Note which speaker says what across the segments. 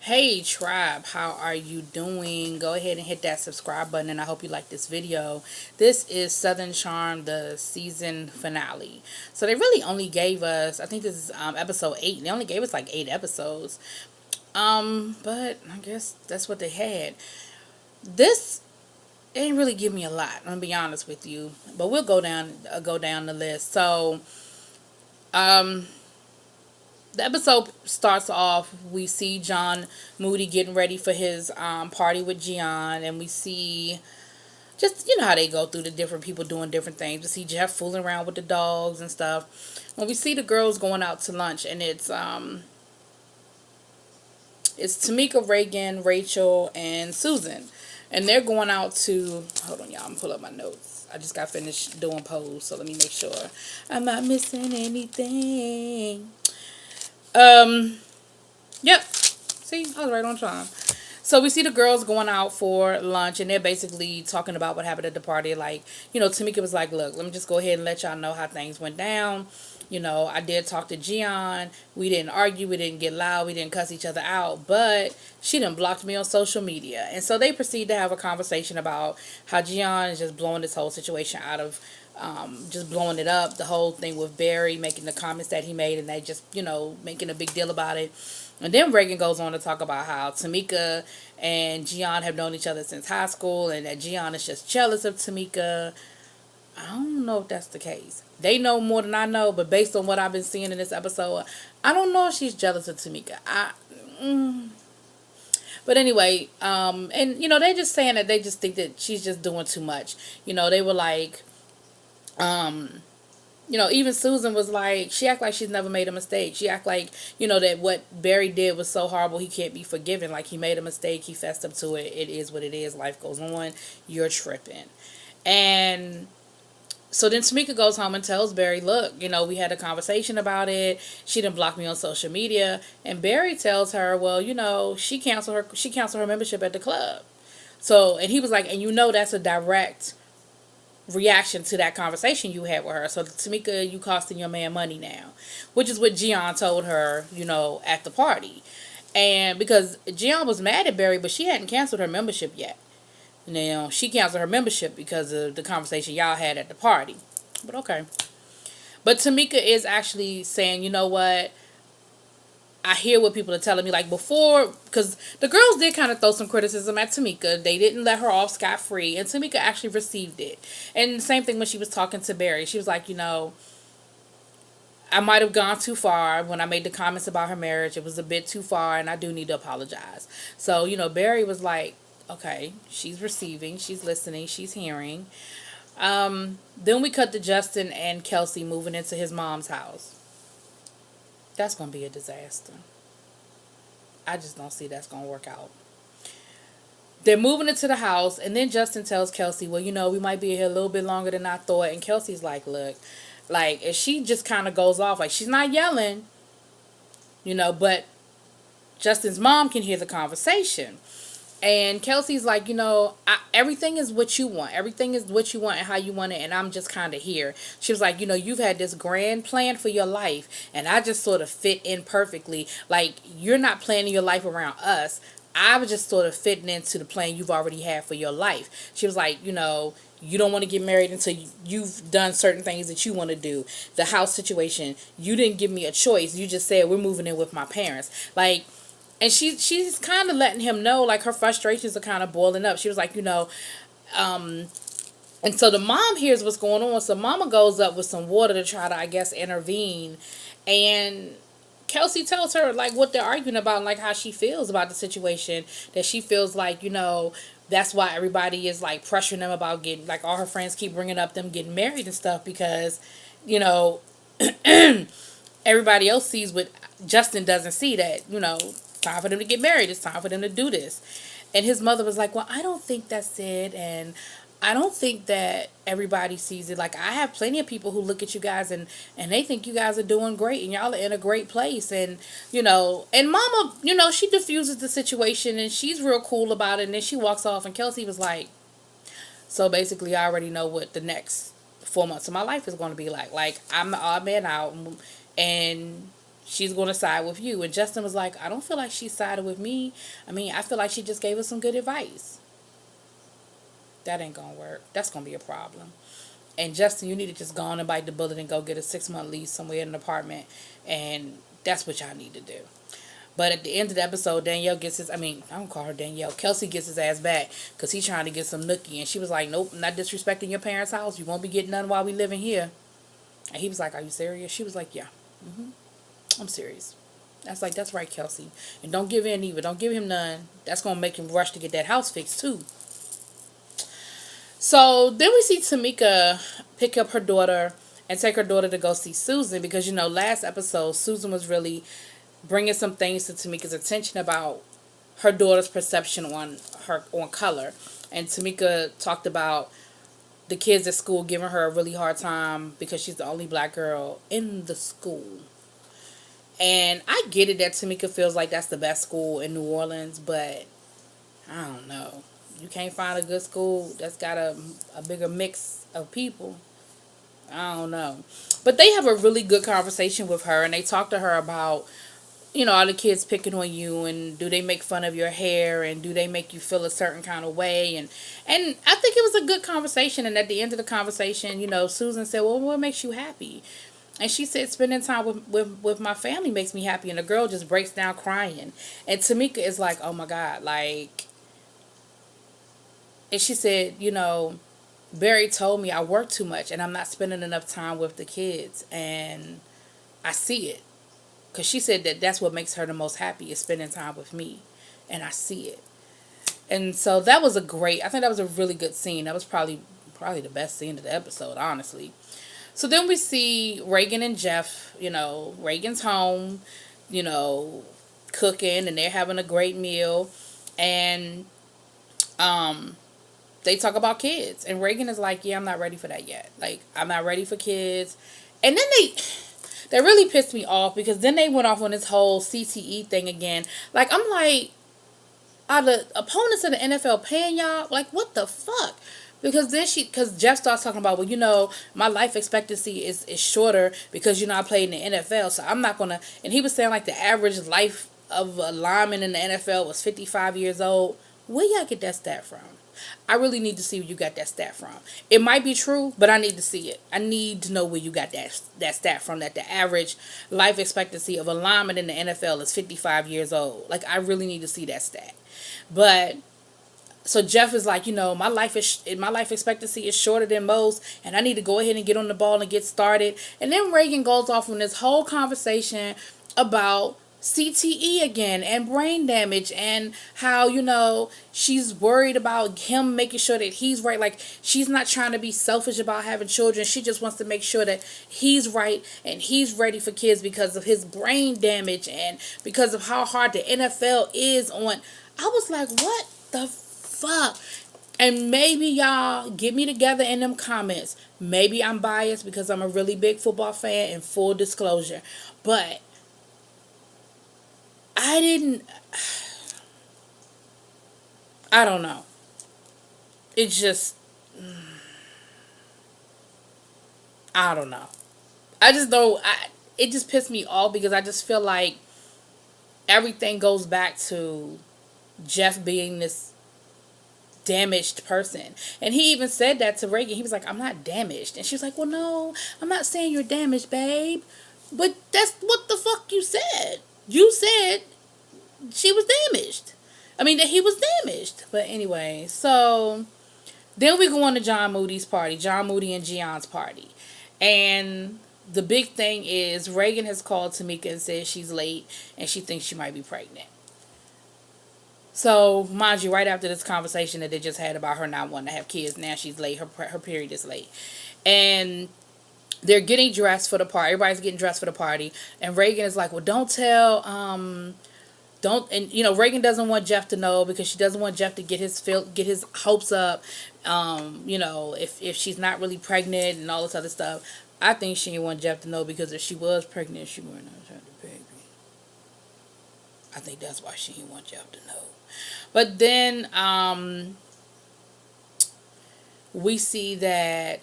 Speaker 1: Hey tribe, how are you doing? Go ahead and hit that subscribe button, and I hope you like this video. This is Southern Charm, the season finale. So they really only gave us, I think this is episode 8. They only gave us like 8 episodes. But I guess that's what they had. This didn't really give me a lot, I'm gonna be honest with you. But we'll go down the list. So, um the episode starts off, we see John Moody getting ready for his party with Gian, and we see just, how they go through the different people doing different things. We see Jeff fooling around with the dogs and stuff. When we see the girls going out to lunch, and it's Tamika, Reagan, Rachel, and Susan, and they're going out to, hold on y'all, I'm gonna pull up my notes. I just got finished doing polls, so let me make sure I'm not missing anything. Yep. See, I was right on time. So we see the girls going out for lunch, and they're basically talking about what happened at the party. Like, Tamika was like, look, let me just go ahead and let y'all know how things went down. I did talk to Gian. We didn't argue. We didn't get loud. We didn't cuss each other out. But she done blocked me on social media. And so they proceed to have a conversation about how Gian is just blowing this whole situation out of, just blowing it up. The whole thing with Barry making the comments that he made, and they just, making a big deal about it. And then Reagan goes on to talk about how Tamika and Gian have known each other since high school, and that Gian is just jealous of Tamika. I don't know if that's the case. They know more than I know, but based on what I've been seeing in this episode, I don't know if she's jealous of Tamika. But anyway, and they're just saying that they just think that she's just doing too much. They were like, even Susan was like, she act like she's never made a mistake. She act like, that what Barry did was so horrible he can't be forgiven. Like, he made a mistake, he fessed up to it. It is what it is. Life goes on. You're tripping. And so then Tamika goes home and tells Barry, look, we had a conversation about it. She didn't block me on social media. And Barry tells her, well, she canceled her membership at the club. So, and he was like, and that's a direct reaction to that conversation you had with her. So, Tamika, you costing your man money now, which is what Gian told her, at the party. And because Gian was mad at Barry, but she hadn't canceled her membership yet. Now, she canceled her membership because of the conversation y'all had at the party. But okay. But Tamika is actually saying, you know what? I hear what people are telling me. Like, before, because the girls did kind of throw some criticism at Tamika. They didn't let her off scot-free, and Tamika actually received it. And the same thing when she was talking to Barry. She was like, I might have gone too far when I made the comments about her marriage. It was a bit too far, and I do need to apologize. So, Barry was like, okay, she's receiving, she's listening, she's hearing. Then we cut to Justin and Kelsey moving into his mom's house. That's going to be a disaster. I just don't see that's going to work out. They're moving into the house, and then Justin tells Kelsey, well, we might be here a little bit longer than I thought. And Kelsey's like, look, like, if she just kind of goes off, like, she's not yelling, but Justin's mom can hear the conversation. And Kelsey's like, everything is what you want. Everything is what you want and how you want it, and I'm just kind of here. She was like, you've had this grand plan for your life, and I just sort of fit in perfectly. Like, you're not planning your life around us. I was just sort of fitting into the plan you've already had for your life. She was like, you don't want to get married until you've done certain things that you want to do. The house situation, you didn't give me a choice. You just said, we're moving in with my parents. Like, and she's kind of letting him know, like, her frustrations are kind of boiling up. She was like, and so the mom hears what's going on. So mama goes up with some water to try to, I guess, intervene. And Kelsey tells her, like, what they're arguing about, like, how she feels about the situation. That she feels like, that's why everybody is, like, pressuring them about getting, like, all her friends keep bringing up them getting married and stuff. Because, everybody else sees what Justin doesn't see, that, time for them to get married. It's time for them to do this. And his mother was like, well, I don't think that's it. And I don't think that everybody sees it. Like, I have plenty of people who look at you guys and they think you guys are doing great and y'all are in a great place. And, and mama, she diffuses the situation and she's real cool about it. And then she walks off, and Kelsey was like, so basically I already know what the next 4 months of my life is going to be like. Like, I'm the odd man out, and she's going to side with you. And Justin was like, I don't feel like she sided with me. I mean, I feel like she just gave us some good advice. That ain't going to work. That's going to be a problem. And Justin, you need to just go on and bite the bullet and go get a 6-month lease somewhere in an apartment. And that's what y'all need to do. But at the end of the episode, Danielle gets his, I mean, I don't call her Danielle. Kelsey gets his ass back because he's trying to get some nookie. And she was like, nope, not disrespecting your parents' house. You won't be getting none while we living here. And he was like, are you serious? She was like, yeah, I'm serious. That's like, that's right, Kelsey. And don't give in either. Don't give him none. That's going to make him rush to get that house fixed, too. So then we see Tamika pick up her daughter and take her daughter to go see Susan because, last episode, Susan was really bringing some things to Tamika's attention about her daughter's perception on color. And Tamika talked about the kids at school giving her a really hard time because she's the only black girl in the school. And I get it that Tamika feels like that's the best school in New Orleans, but I don't know. You can't find a good school that's got a bigger mix of people. I don't know. But they have a really good conversation with her, and they talk to her about, all the kids picking on you, and do they make fun of your hair, and do they make you feel a certain kind of way, and I think it was a good conversation. And at the end of the conversation, Susan said, well, what makes you happy? And she said, spending time with my family makes me happy. And the girl just breaks down crying. And Tamika is like, oh my God, like, and she said, Barry told me I work too much and I'm not spending enough time with the kids. And I see it. Because she said that's what makes her the most happy is spending time with me. And I see it. And so that was I think that was a really good scene. That was probably the best scene of the episode, honestly. So then we see Reagan and Jeff, Reagan's home, cooking, and they're having a great meal. And they talk about kids. And Reagan is like, yeah, I'm not ready for that yet. Like, I'm not ready for kids. And then they really pissed me off because then they went off on this whole CTE thing again. Like, I'm like, are the opponents of the NFL paying y'all? Like, what the fuck? Because Jeff starts talking about, well, my life expectancy is shorter because, I played in the NFL. So I'm not going to, and he was saying like the average life of a lineman in the NFL was 55 years old. Where y'all get that stat from? I really need to see where you got that stat from. It might be true, but I need to see it. I need to know where you got that stat from, that the average life expectancy of a lineman in the NFL is 55 years old. Like, I really need to see that stat. But so Jeff is like, my life expectancy is shorter than most, and I need to go ahead and get on the ball and get started. And then Reagan goes off on this whole conversation about CTE again and brain damage and how, she's worried about him making sure that he's right. Like, she's not trying to be selfish about having children. She just wants to make sure that he's right and he's ready for kids because of his brain damage and because of how hard the NFL is on. I was like, what the fuck? And maybe y'all get me together in them comments. Maybe I'm biased because I'm a really big football fan, in full disclosure. But I don't know. It just, I don't know. I just don't, it just pissed me off because I just feel like everything goes back to Jeff being this damaged person. And he even said that to Reagan. He was like, I'm not damaged. And she was like, well, no, I'm not saying you're damaged, babe. But that's what the fuck you said. You said she was damaged. I mean, that he was damaged. But anyway, so then we go on to John Moody's party. John Moody and Gion's party. And the big thing is Reagan has called Tamika and said she's late and she thinks she might be pregnant. So, mind you, right after this conversation that they just had about her not wanting to have kids, now she's late. Her period is late. And they're getting dressed for the party. Everybody's getting dressed for the party. And Reagan is like, well, don't tell, Reagan doesn't want Jeff to know because she doesn't want Jeff to get his hopes up, if she's not really pregnant and all this other stuff. I think she didn't want Jeff to know because if she was pregnant, she wouldn't have had the baby. I think that's why she didn't want Jeff to know. But then we see that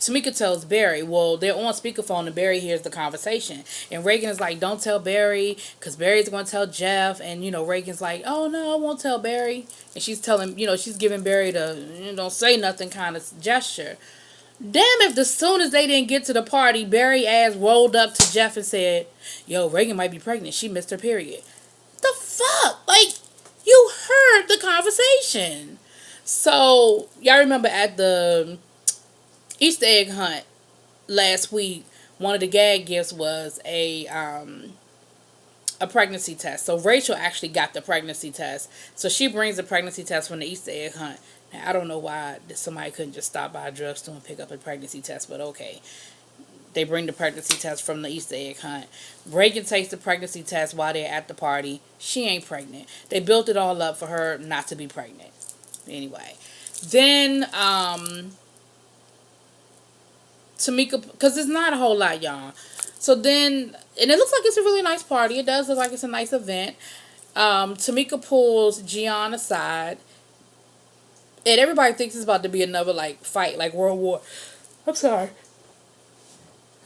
Speaker 1: Tamika tells Barry, well, they're on speakerphone and Barry hears the conversation. And Reagan is like, don't tell Barry because Barry's going to tell Jeff. And, Reagan's like, oh, no, I won't tell Barry. And she's telling, she's giving Barry the, don't say nothing kind of gesture. Damn if as soon as they didn't get to the party, Barry ass rolled up to Jeff and said, yo, Reagan might be pregnant. She missed her period. The fuck? Like, you heard the conversation. So, y'all remember at the Easter egg hunt last week, one of the gag gifts was a pregnancy test. So Rachel actually got the pregnancy test. So she brings the pregnancy test from the Easter egg hunt. Now, I don't know why somebody couldn't just stop by a drugstore and pick up a pregnancy test, but okay. They bring the pregnancy test from the Easter egg hunt. Reagan takes the pregnancy test while they're at the party. She ain't pregnant. They built it all up for her not to be pregnant. Anyway. Then, Tamika, because it's not a whole lot, y'all. So then, and it looks like it's a really nice party. It does look like it's a nice event. Tamika pulls Gian aside. And everybody thinks it's about to be another, like, fight, like World War... I'm sorry.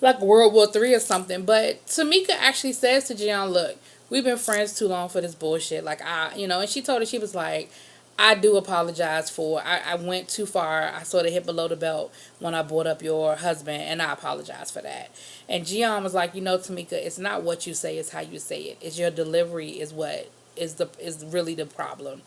Speaker 1: Like World War III or something. But Tamika actually says to Gian, look, we've been friends too long for this bullshit. Like, and she told her, she was like, I do apologize for, I went too far. I sort of hit below the belt when I brought up your husband, and I apologize for that. And Gian was like, Tamika, it's not what you say, it's how you say it. It's your delivery is what is really the problem.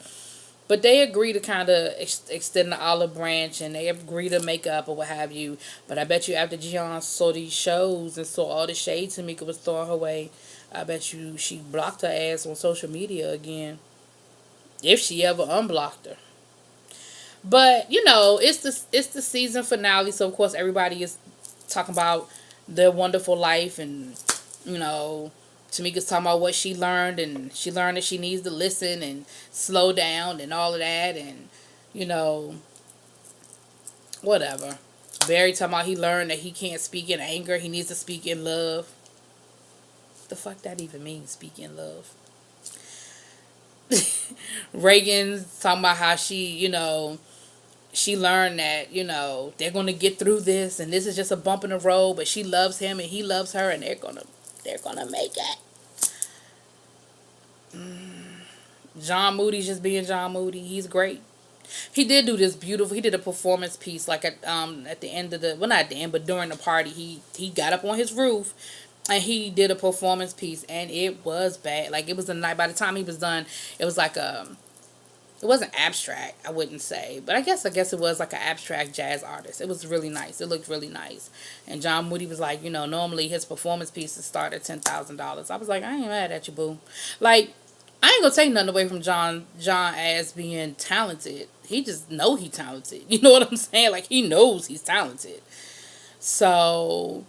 Speaker 1: But they agree to kind of extend the olive branch, and they agree to make up or what have you. But I bet you after Gian saw these shows and saw all the shade Tamika was throwing her way, I bet you she blocked her ass on social media again. If she ever unblocked her. But, it's the season finale, so of course everybody is talking about their wonderful life, and, Tamika's talking about what she learned, and she learned that she needs to listen and slow down and all of that, and, whatever. Barry talking about he learned that he can't speak in anger, he needs to speak in love. What the fuck that even means, speak in love? Reagan's talking about how she, she learned that, they're going to get through this, and this is just a bump in the road, but she loves him and he loves her, and they're going to make it. John Moodys just being John Moody. He's great. He did do this beautiful, he did a performance piece, like at the end of the, well, not at the end, but during the party, he got up on his roof, and he did a performance piece, and it was bad. Like, it was a night, by the time he was done, it was like it wasn't abstract, I wouldn't say, but I guess it was like an abstract jazz artist. It was really nice. It looked really nice. And John Moody was like, normally his performance pieces start at $10,000. I was like, I ain't mad at you, boo. Like, I ain't gonna take nothing away from John as being talented. He just know he talented. You know what I'm saying? Like, he knows he's talented. So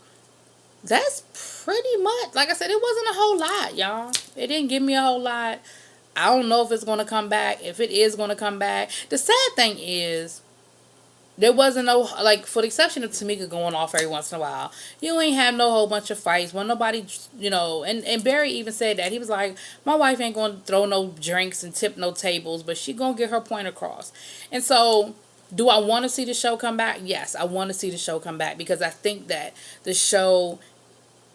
Speaker 1: that's pretty much, like I said, it wasn't a whole lot, y'all. It didn't give me a whole lot. I don't know if it's going to come back. If it is going to come back. The sad thing is, there wasn't no, like, for the exception of Tamika going off every once in a while, you ain't have no whole bunch of fights. When nobody, and Barry even said that. He was like, my wife ain't going to throw no drinks and tip no tables, but she going to get her point across. And so, do I want to see the show come back? Yes, I want to see the show come back, because I think that the show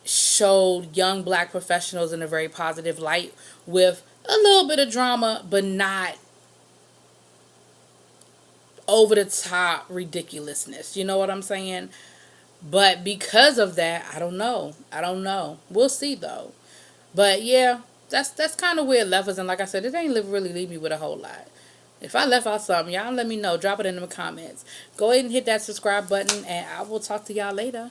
Speaker 1: showed young black professionals in a very positive light with a little bit of drama, but not over the top ridiculousness. You know what I'm saying? But because of that, I don't know. We'll see though. But yeah, that's kind of where it left us. And like I said, it ain't really leave me with a whole lot. If I left out something, y'all let me know. Drop it in the comments. Go ahead and hit that subscribe button, and I will talk to y'all later.